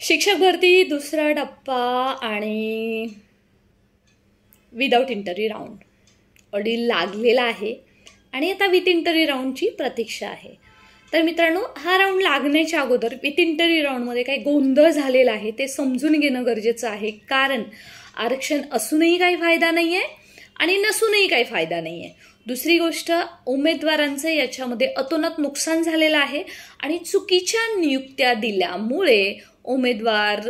शिक्षक भरती दुसरा टप्पा आणि विदाउट इंटरव्ह्यू राऊंड ऑलरेडी लागलेला आहे आणि आता विथ इंटरव्ह्यू राऊंडची प्रतीक्षा आहे. तर मित्रांनो, हा राऊंड लागण्याच्या अगोदर विथ इंटरव्ह्यू राऊंडमध्ये काही गोंधळ झालेला आहे ते समजून घेणं गरजेचं आहे. कारण आरक्षण असूनही काही फायदा नाही आहे आणि नसूनही काही फायदा नाही आहे. दुसरी गोष्ट, उमेदवारांचं याच्यामध्ये अतोनात नुकसान झालेलं आहे आणि चुकीच्या नियुक्त्या दिल्यामुळे उमेदवार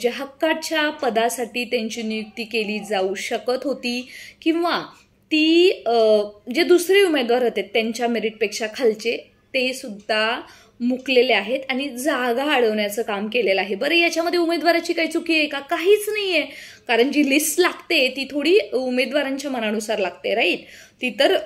ज्या हक्काच्या पदासाठी त्यांची नियुक्ती केली जाऊ शकत होती किंवा ती जे दुसरे उमेदवार होते त्यांच्या मेरिटपेक्षा खालचे ते सुद्धा मुकलेले आहेत आणि जागा अडवण्याचं काम केलेलं आहे. बरं, याच्यामध्ये उमेदवाराची काही चुकी आहे का? काहीच नाही आहे. कारण जी लिस्ट लागते ती थोडी उमेदवारांच्या मनानुसार लागते, राईट? ती तर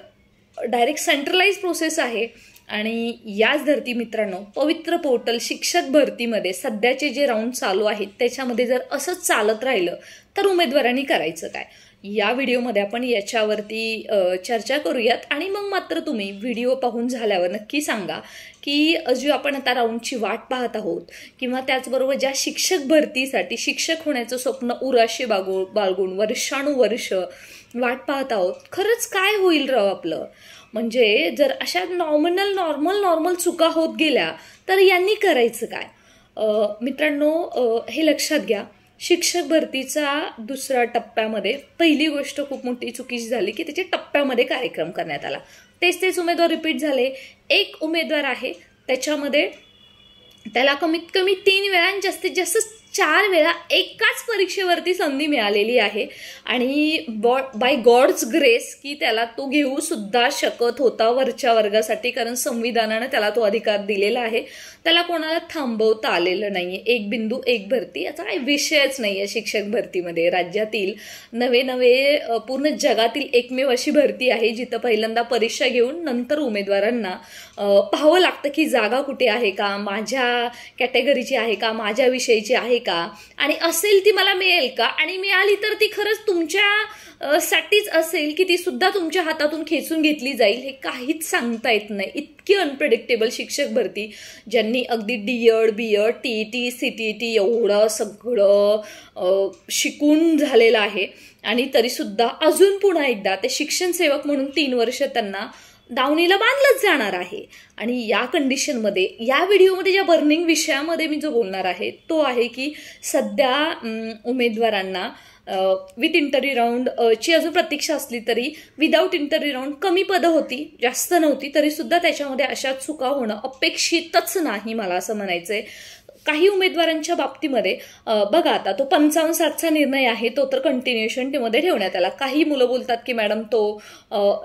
डायरेक्ट सेंट्रलाइज प्रोसेस आहे. आणि याच धर्ती मित्रांनो, पवित्र पोर्टल शिक्षक भरतीमध्ये सध्याचे जे राऊंड चालू आहेत त्याच्यामध्ये जर असंच चालत राहिलं तर उमेदवारांनी करायचं काय? या व्हिडिओमध्ये आपण याच्यावरती चर्चा करूयात. आणि मग मात्र तुम्ही व्हिडिओ पाहून झाल्यावर नक्की सांगा की जो आपण आता राऊंडची वाट पाहत आहोत किंवा त्याचबरोबर ज्या शिक्षक भरतीसाठी शिक्षक होण्याचं स्वप्न उराशी बाळगून वर्षानुवर्ष वाट पाहत आहोत, खरंच काय होईल राव आपलं? म्हणजे जर अशा नॉर्मल चुका होत गेल्या तर यांनी करायचं काय? मित्रांनो, हे लक्षात घ्या, शिक्षक भरतीचा दुसऱ्या टप्प्यामध्ये पहिली गोष्ट खूप मोठी चुकीची झाली की त्याच्या टप्प्यामध्ये कार्यक्रम करण्यात आला. तेच उमेदवार रिपीट झाले. एक उमेदवार आहे त्याच्यामध्ये त्याला कमीत कमी 3 वेळा आणि जास्तीत जास्त 4 वेळा एकाच परीक्षेवरती संधी मिळालेली आहे आणि बाय गॉड्स ग्रेस की त्याला तो घेऊ सुद्धा शकत होता वरच्या वर्गासाठी, कारण संविधानानं त्याला तो अधिकार दिलेला आहे. त्याला कोणाला थांबवता आलेलं नाहीये. एक बिंदू एक भरती याचा काही विषयच नाहीये. शिक्षक भरतीमध्ये राज्यातील नवे पूर्ण जगातील एकमेव अशी भरती आहे जिथं पहिल्यांदा परीक्षा घेऊन नंतर उमेदवारांना पाहावं लागतं की जागा कुठे आहे का, माझ्या कॅटेगरीची आहे का, माझ्या विषयीची आहे का, आणि असेल ती मला मिळेल का, आणि मिळाली तर ती खरंच तुमच्या साठीच असेल की ती सुद्धा तुमच्या हातातून खेचून घेतली जाईल, हे काहीच सांगता येत नाही. इतकी अनप्रेडिक्टेबल शिक्षक भरती, ज्यांनी अगदी DED, BEd, TET, CTET एवढं सगळं शिकून झालेलं आहे आणि तरीसुद्धा अजून पुन्हा एकदा ते शिक्षण सेवक म्हणून 3 वर्ष त्यांना दावणीला बांधलंच जाणार आहे. आणि या कंडिशनमध्ये या व्हिडिओमध्ये ज्या बर्निंग विषयामध्ये मी जो बोलणार आहे तो आहे की सध्या उमेदवारांना विथ इंटरव्ह्यू राऊंड ची अजून प्रतीक्षा असली तरी विदाऊट इंटरव्ह्यू राऊंड कमी पदं होती, जास्त नव्हती, तरी सुद्धा त्याच्यामध्ये अशा चुका होणं अपेक्षितच नाही, मला असं म्हणायचंय. काही उमेदवारांच्या बाबतीमध्ये बघा, आता तो 55-7चा निर्णय आहे तो तर कंटिन्युएशन मध्ये ठेवण्यात आला. काही मुलं बोलतात की मॅडम तो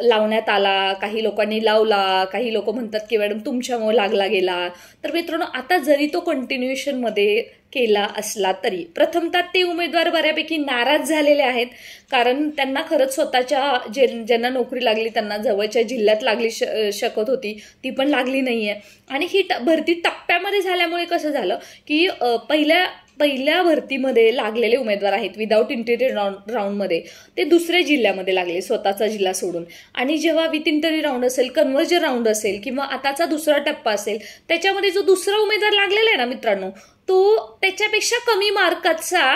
लावण्यात आला, काही लोकांनी लावला, काही लोक म्हणतात की मॅडम तुमच्यामुळे लागला गेला. तर मित्रांनो, आता जरी तो कंटिन्युएशन मध्ये केला असला तरी प्रथमतः ते उमेदवार बऱ्यापैकी नाराज झालेले आहेत, कारण त्यांना खरंच स्वतःच्या ज्यांना नोकरी लागली त्यांना जवळच्या जिल्ह्यात लागली शकत होती, ती पण लागली नाहीये. आणि ही भरती टप्प्यामध्ये झाल्यामुळे कसं झालं की पहिल्या भरतीमध्ये लागलेले उमेदवार आहेत विदाऊट इंटरव्ह्यू राऊंडमध्ये, ते दुसऱ्या जिल्ह्यामध्ये लागले स्वतःचा जिल्हा सोडून. आणि जेव्हा विथ इंटरव्ह्यू राऊंड असेल, कन्व्हर्जन राऊंड असेल किंवा आताचा दुसरा टप्पा असेल, त्याच्यामध्ये जो दुसरा उमेदवार लागलेला आहे ना मित्रांनो, तो त्याच्यापेक्षा कमी मार्काचा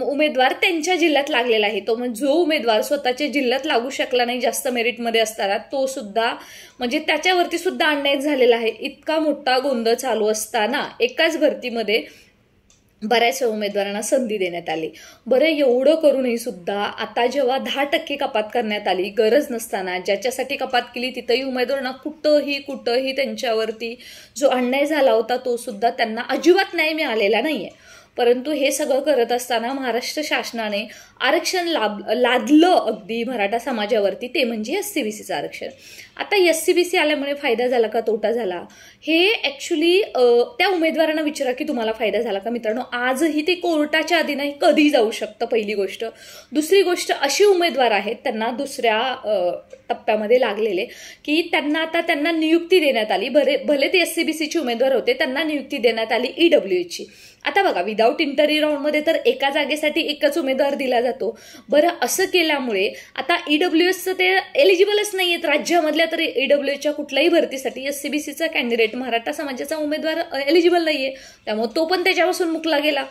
उमेदवार त्यांच्या जिल्ह्यात लागलेला आहे. तो म्हणजे जो उमेदवार स्वतःच्या जिल्ह्यात लागू शकला नाही जास्त मेरिटमध्ये असताना, तो सुद्धा म्हणजे त्याच्यावरती सुद्धा अन्याय झालेला आहे. इतका मोठा गोंधळ चालू असताना एकाच भरतीमध्ये बऱ्याचशा उमेदवारांना संधी देण्यात आली. बरं, एवढं करूनही सुद्धा आता जेव्हा 10% कपात करण्यात आली, गरज नसताना ज्याच्यासाठी कपात केली तिथंही उमेदवारांना कुठंही त्यांच्यावरती जो अन्याय झाला होता तो सुद्धा त्यांना अजिबात न्याय मिळालेला नाहीये. परंतु हे सगळं करत असताना महाराष्ट्र शासनाने आरक्षण लादलं अगदी मराठा समाजावरती, ते म्हणजे SCBCचं आरक्षण. आता SCBC आल्यामुळे फायदा झाला का तोटा झाला, हे ऍक्च्युली त्या उमेदवारांना विचारा की तुम्हाला फायदा झाला का. मित्रांनो, आजही ते कोर्टाच्या अधीन आहे, कधी जाऊ शकतं, पहिली गोष्ट. दुसरी गोष्ट, अशी उमेदवार आहेत त्यांना दुसऱ्या टप्प्यामध्ये लागलेले की त्यांना नियुक्ती देण्यात आली. भले ते SCBCचे उमेदवार होते, त्यांना नियुक्ती देण्यात आली EWH ची. आता बघा, विदाऊट विदाऊट इंटरव्ह्यू राऊंडमध्ये तर एका जागेसाठी एकच उमेदवार दिला जातो. बरं, असं केल्यामुळे आता ईडब्ल्यूएसचं ते एलिजिबलच नाही आहेत राज्यामधल्या, तर ईडब्ल्यूएसच्या कुठल्याही भरतीसाठी एससीबीसीचा कॅन्डिडेट मराठा समाजाचा उमेदवार एलिजिबल नाहीये, त्यामुळे तो पण त्याच्यापासून मुकला गेला.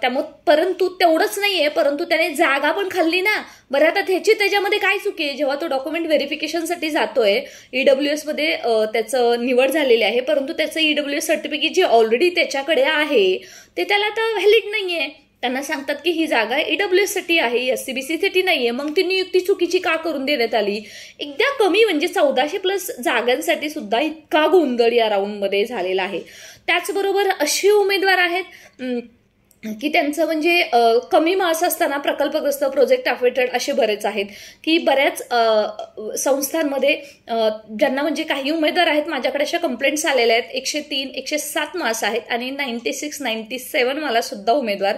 त्यामुळे परंतु तेवढंच नाहीये, परंतु त्याने जागा पण खाल्ली ना. बरं, आता त्याच्यामध्ये काय चुकी आहे? जेव्हा तो डॉक्युमेंट व्हेरिफिकेशनसाठी जातोय ईडब्ल्यूएस मध्ये त्याचं निवड झालेली आहे, परंतु त्याचं ईडब्ल्यूएस सर्टिफिकेट जे ऑलरेडी त्याच्याकडे आहे ते त्याला आता व्हॅलिड नाहीये. त्यांना सांगतात की ही जागा ईडब्ल्यूएस साठी आहे, एससीबीसी साठी नाहीये. मग ती नियुक्ती चुकीची का करून देण्यात आली? एकदा कमी म्हणजे 1400+ जागांसाठी सुद्धा इतका गोंधळ या राऊंडमध्ये झालेला आहे. त्याचबरोबर असे उमेदवार आहेत की त्यांचं म्हणजे कमी मार्क्स असताना प्रकल्पग्रस्त, प्रोजेक्ट अफेक्टेड असे बरेच आहेत की बऱ्याच संस्थांमध्ये ज्यांना म्हणजे काही उमेदवार आहेत, माझ्याकडे अशा कंप्लेंट्स आलेल्या आहेत, 103, 107 मार्क्स आहेत आणि 96, 97 मला सुद्धा उमेदवार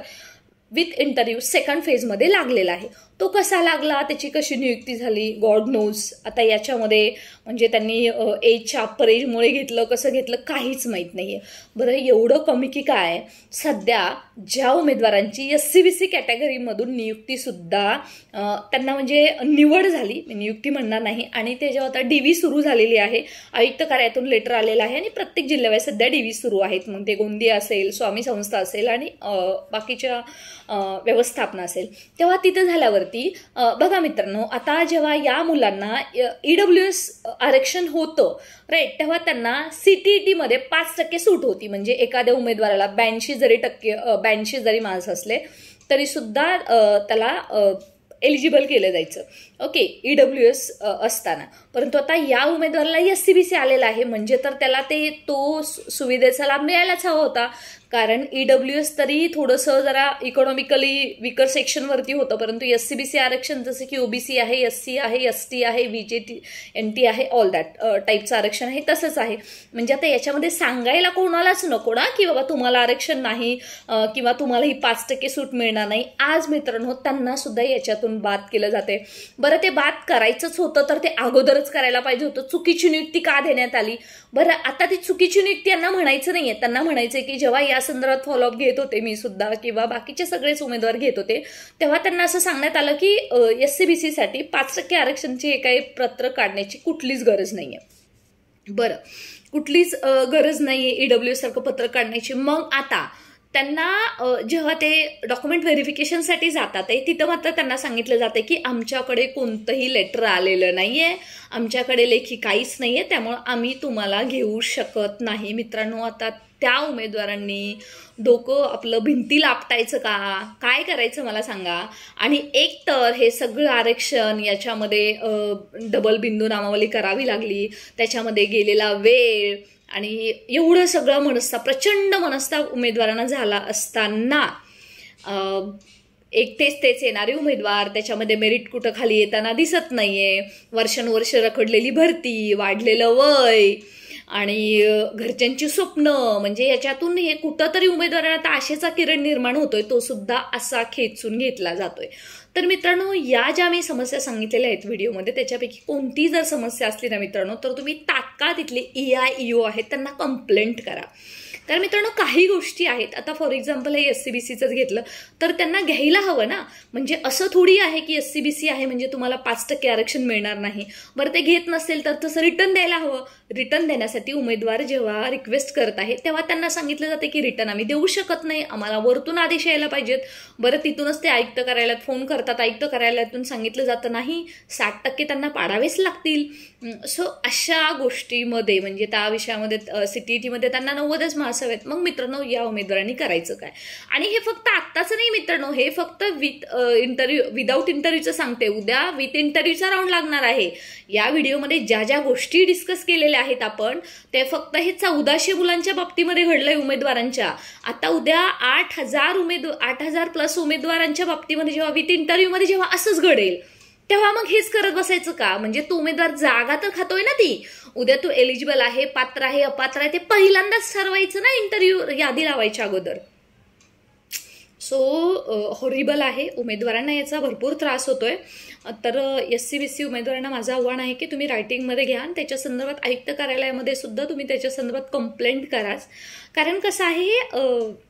विथ इंटरव्ह्यू सेकंड फेजमध्ये लागलेला आहे. तो कसा लागला, त्याची कशी नियुक्ती झाली, गॉड नोज. आता याच्यामध्ये म्हणजे त्यांनी एजच्या परेजमुळे घेतलं, कसं घेतलं काहीच माहीत नाहीये. बरं, एवढं कमी की काय, सध्या ज्या उमेदवारांची एससीबीसी कॅटेगरीमधून नियुक्ती सुद्धा त्यांना म्हणजे निवड झाली, नियुक्ती म्हणणार नाही, आणि ते जेव्हा आता डीव्ही सुरू झालेली आहे, आयुक्त कार्यालयातून लेटर आलेलं आहे आणि प्रत्येक जिल्ह्यावर सध्या डीव्ही सुरू आहेत. मग ते गोंदिया असेल, स्वामी संस्था असेल आणि बाकीच्या व्यवस्थापना असेल, तेव्हा तिथं झाल्यावरती बघा मित्रांनो, आता जेव्हा या मुलांना ईडब्ल्यूएस आरक्षण होतं राईट, तेव्हा त्यांना सीटीईटी मध्ये 5% सूट होती. म्हणजे एखाद्या उमेदवाराला 82 जरी मार्क्स असले तरी सुद्धा त्याला एलिजिबल केलं जायचं, ओके, ईडब्ल्यूएस असताना. परंतु आता या उमेदवाराला एससीबीसी आलेला आहे, म्हणजे तर त्याला तो सुविधेचा लाभ मिळायलाच हवा होता. कारण ईडब्ल्यूएस तरी थोडंसं जरा इकॉनॉमिकली विकर सेक्शनवरती होतं, परंतु एससीबीसी आरक्षण जसं की ओबीसी आहे, एससी आहे, एसटी आहे, व्हीजेटी, एनटी आहे, ऑल दॅट टाईपचं आरक्षण आहे, तसंच आहे. म्हणजे आता याच्यामध्ये सांगायला कोणालाच नको ना की बाबा तुम्हाला आरक्षण नाही किंवा तुम्हाला ही 5% सूट मिळणार नाही. आज मित्रांनो त्यांना सुद्धा याच्यातून बाद केलं जाते. बरं, ते बाद करायचंच होतं तर ते अगोदरच करायला पाहिजे होतं. चुकीची नियुक्ती का देण्यात आली? बरं, आता ती चुकीची नियुक्ती यांना म्हणायचं नाहीये, त्यांना म्हणायचंय की जेव्हा या संदर्भात फॉलोअप घेत होते मी सुद्धा किंवा बाकीचे सगळेच उमेदवार घेत होते, तेव्हा त्यांना असं सांगण्यात आलं की एससीबीसी साठी 5% आरक्षणची काही पत्र काढण्याची कुठलीच गरज नाहीये. बरं, कुठलीच गरज नाहीये ईडब्ल्यूएस सारखं पत्र काढण्याची. मग आता त्यांना जेव्हा ते डॉक्युमेंट व्हेरिफिकेशनसाठी जातात तिथं मात्र त्यांना सांगितलं जातं की आमच्याकडे कोणतंही लेटर आलेलं नाहीये, आमच्याकडे लेखी काहीच नाहीये, त्यामुळे आम्ही तुम्हाला घेऊ शकत नाही. मित्रांनो, आता त्या उमेदवारांनी डोकं आपलं भिंतीला आपटायचं का, काय करायचं मला सांगा. आणि एक तर हे सगळं आरक्षण याच्यामध्ये डबल बिंदू नामावली करावी लागली, त्याच्यामध्ये गेलेला वेळ आणि एवढं सगळं प्रचंड मनस्ताप उमेदवारांना झाला असताना एक तेच येणारे उमेदवार, त्याच्यामध्ये मेरिट कुठं खाली येताना दिसत नाहीये, वर्षानुवर्ष रखडलेली भरती, वाढलेलं वय आणि घरच्यांची स्वप्न, म्हणजे याच्यातून हे कुठंतरी उमेदवारांना आता आशेचा किरण निर्माण होतोय, तो सुद्धा असा खेचून घेतला जातोय. तर मित्रांनो, या ज्या मी समस्या सांगितलेल्या आहेत व्हिडिओमध्ये, त्याच्यापैकी कोणती जर समस्या असली ना मित्रांनो, तर तुम्ही तात्काळ तिथले EIEO आहेत त्यांना कंप्लेंट करा. तर मित्रांनो, काही गोष्टी आहेत, आता फॉर एक्झाम्पल हे एससीबीसीचंच घेतलं तर त्यांना घ्यायला हवं ना. म्हणजे असं थोडी आहे की एससीबीसी आहे म्हणजे तुम्हाला 5% आरक्षण मिळणार नाही. बरं, ते घेत नसेल तर तसं रिटर्न द्यायला हवं. रिटर्न देण्यासाठी उमेदवार जेव्हा रिक्वेस्ट करत आहे तेव्हा त्यांना सांगितलं जाते की रिटर्न आम्ही देऊ शकत नाही, आम्हाला वरतून आदेश यायला पाहिजेत. बरं, तिथूनच ते आयुक्त कार्यालयात फोन करतात, आयुक्त कार्यालयातून सांगितलं जातं नाही 60% त्यांना पाडावेच लागतील. सो अशा गोष्टीमध्ये म्हणजे त्या विषयामध्ये सीटीईटीमध्ये त्यांना 90च मार्क्स हवेत. मग मित्रांनो, या उमेदवारांनी करायचं काय? आणि हे फक्त आत्ताच नाही मित्रांनो, हे फक्त विदाऊट इंटरव्ह्यूचं सांगते. उद्या विथ इंटरव्ह्यूचा राऊंड लागणार आहे. या व्हिडिओमध्ये ज्या ज्या गोष्टी डिस्कस केलेल्या आहेत आपण, ते फक्त हे 1400 मुलांच्या बाबतीमध्ये घडलंय उमेदवारांच्या. आता उद्या 8,000+ उमेदवारांच्या बाबतीमध्ये जेव्हा विथ इंटरव्ह्यूमध्ये जेव्हा असंच घडेल तेव्हा मग हेच करत बसायचं का? म्हणजे तो उमेदवार जागा तर खातोय ना ती. उद्या तो एलिजिबल आहे, पात्र आहे, अपात्र आहे ते पहिल्यांदाच ठरवायचं ना इंटरव्ह्यू यादी लावायच्या अगोदर. सो हॉरिबल आहे, उमेदवारांना याचा भरपूर त्रास होतोय. तर एससीबीसी उमेदवारांना माझं आव्हान आहे की तुम्ही रायटिंगमध्ये घ्या आणि त्याच्या संदर्भात आयुक्त कार्यालयामध्ये सुद्धा तुम्ही त्याच्या संदर्भात कंप्लेंट कराच. कारण कसं आहे हे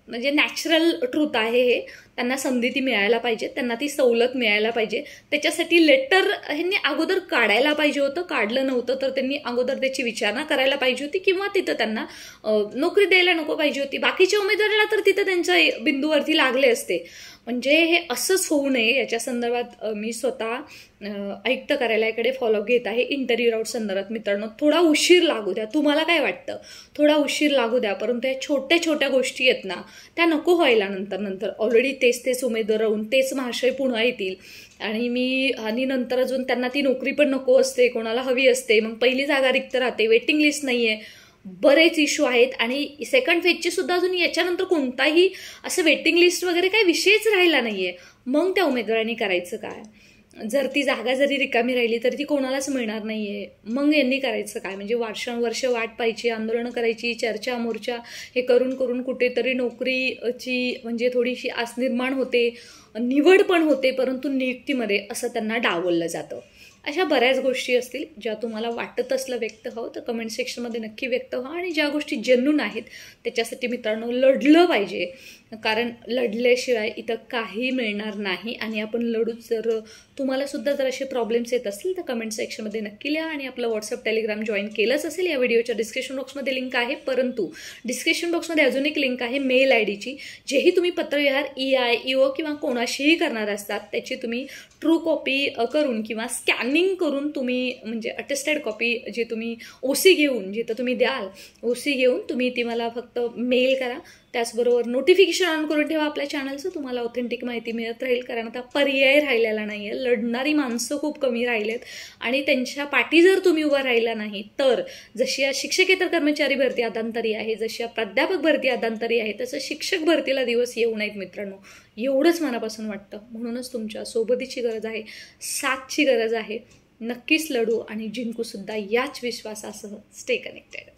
म्हणजे नॅचरल ट्रूथ आहे हे. त्यांना संधी ती मिळायला पाहिजे, त्यांना ती सवलत मिळायला पाहिजे. त्याच्यासाठी लेटर ह्यांनी अगोदर काढायला पाहिजे होतं. काढलं नव्हतं तर त्यांनी अगोदर त्याची विचारणा करायला पाहिजे होती, किंवा तिथं त्यांना नोकरी द्यायला नको पाहिजे होती. बाकीच्या उमेदवाराला तर तिथं त्यांच्या बिंदूवरती लागले असते. म्हणजे हे असंच होऊ नये याच्या संदर्भात मी स्वतः आयुक्त कार्यालयाकडे फॉलो घेत आहे इंटरव्ह्यू राऊंड संदर्भात. मित्रांनो, थोडा उशीर लागू द्या. तुम्हाला काय वाटतं? थोडा उशीर लागू द्या, परंतु या छोट्या छोट्या गोष्टी आहेत ना, त्या नको व्हायला. नंतर ऑलरेडी तेच उमेदवार राहून तेच महाशय पुन्हा येतील आणि नंतर अजून त्यांना ती नोकरी पण नको असते, कोणाला हवी असते. मग पहिली जागा रिक्त राहते, वेटिंग लिस्ट नाहीये, बरेच इश्यू आहेत. आणि सेकंड फेजची सुद्धा अजून याच्यानंतर कोणताही असं वेटिंग लिस्ट वगैरे काही विषयच राहिला नाहीये. मग त्या उमेदवारांनी करायचं काय? जर ती जागा जरी रिकामी राहिली तरी ती कोणालाच मिळणार नाहीये. मग यांनी करायचं काय? म्हणजे वर्षानुवर्ष वाट पाहायची, आंदोलनं करायची, चर्चा मोर्चा हे करून कुठेतरी नोकरीची म्हणजे थोडीशी आस निर्माण होते, निवड पण होते, परंतु नियुक्तीमध्ये असं त्यांना डावललं जातं. अशा बऱ्याच गोष्टी असतील. ज्या तुम्हाला वाटत असलं व्यक्त व्हावं तर कमेंट सेक्शनमध्ये नक्की व्यक्त व्हा. आणि ज्या गोष्टी जेन्युइन आहेत त्याच्यासाठी मित्रांनो लढलं पाहिजे, कारण लढल्याशिवाय इथं काही मिळणार नाही. आणि आपण लढूच. जर तुम्हाला सुद्धा जर असे प्रॉब्लेम्स येत असतील तर कमेंट सेक्शनमध्ये नक्की लिहा. आणि आपलं व्हॉट्सअप टेलिग्राम जॉईन केलंच असेल, या व्हिडिओच्या डिस्क्रिप्शन बॉक्समध्ये लिंक आहे. परंतु डिस्क्रिप्शन बॉक्समध्ये अजून एक लिंक आहे मेल आयडीची. जेही तुम्ही पत्रव्यवहार EI EO किंवा कोणाशीही करणार असतात त्याची तुम्ही ट्रू कॉपी करून किंवा स्कॅनिंग करून तुम्ही म्हणजे अटेस्टेड कॉपी जे तुम्ही OC घेऊन जिथं तुम्ही द्याल OC घेऊन तुम्ही ती मला फक्त मेल करा. त्याचबरोबर नोटिफिकेशन ऑन करून ठेवा आपल्या चॅनलचं. तुम्हाला ऑथेंटिक माहिती मिळत राहील, कारण आता पर्याय राहिलेला नाही आहे. लढणारी माणसं खूप कमी राहिलेत आणि त्यांच्या पाठी जर तुम्ही उभं राहिला नाही तर जशी या शिक्षकेतर कर्मचारी भरती अदांतरी आहे, जशी या प्राध्यापक भरती अदांतरी आहे, तसं शिक्षक भरतीला दिवस येऊ नयेत मित्रांनो. एवढंच मनापासून वाटतं. म्हणूनच तुमच्या सोबतीची गरज आहे, साथची गरज आहे. नक्कीच लढू आणि जिंकूसुद्धा याच विश्वासासह. Stay connected.